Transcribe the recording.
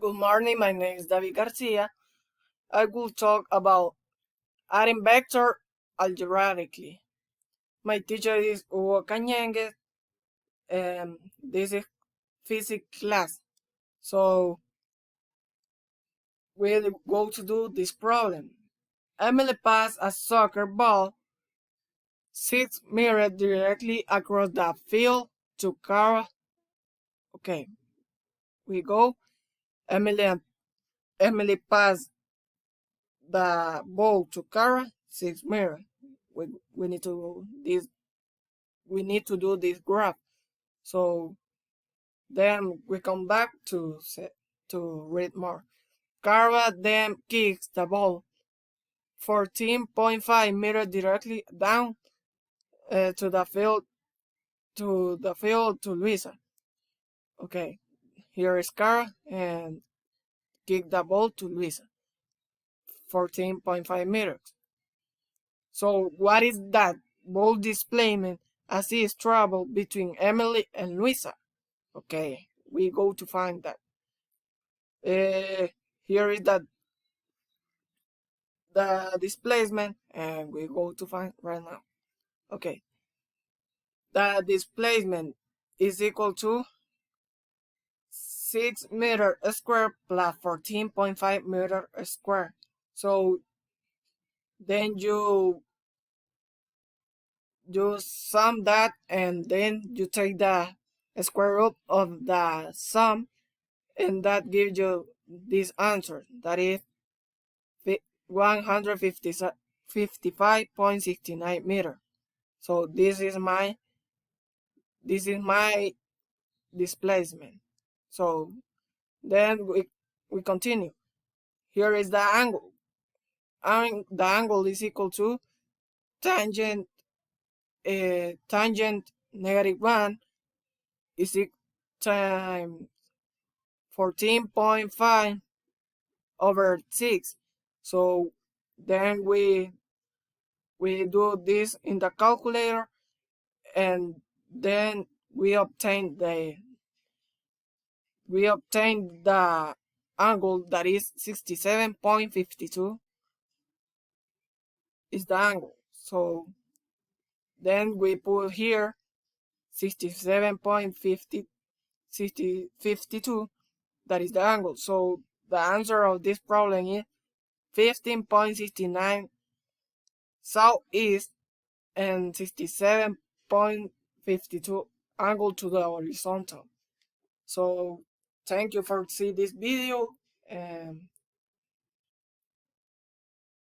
Good morning, my name is David Garcia. I will talk about adding vector algebraically. My teacher is Hugo Cañengue, and this is physics class. So we'll go to do this problem. Emily passed a soccer ball 6 meters directly across the field to Cara. Okay, we go. Emily passed the ball to Cara 6 meters. We need to this we need to do this graph. So then we come back to read more. Cara then kicks the ball 14.5 meters directly down to the field to Luisa. Okay, here is Cara and kick the ball to Luisa. 14.5 meters. So what is that ball displacement as is travel between Emily and Luisa? Okay, we go to find that. Here is the displacement, and we go to find right now. Okay, the displacement is equal to 6 meter squared plus 14.5 meter squared. So then you sum that, and then you take the square root of the sum, and that gives you this answer, that is 155.69 meters. So this is my displacement. So then we continue. Here is the angle. The angle is equal to tangent -1 is equal times 14.5 over 6. So then we do this in the calculator, and then we obtain the angle that is 67.52 is the angle. So then we put here 67.52, that is the angle. So the answer of this problem is 15.69 southeast and 67.52 angle to the horizontal. So thank you for seeing this video, and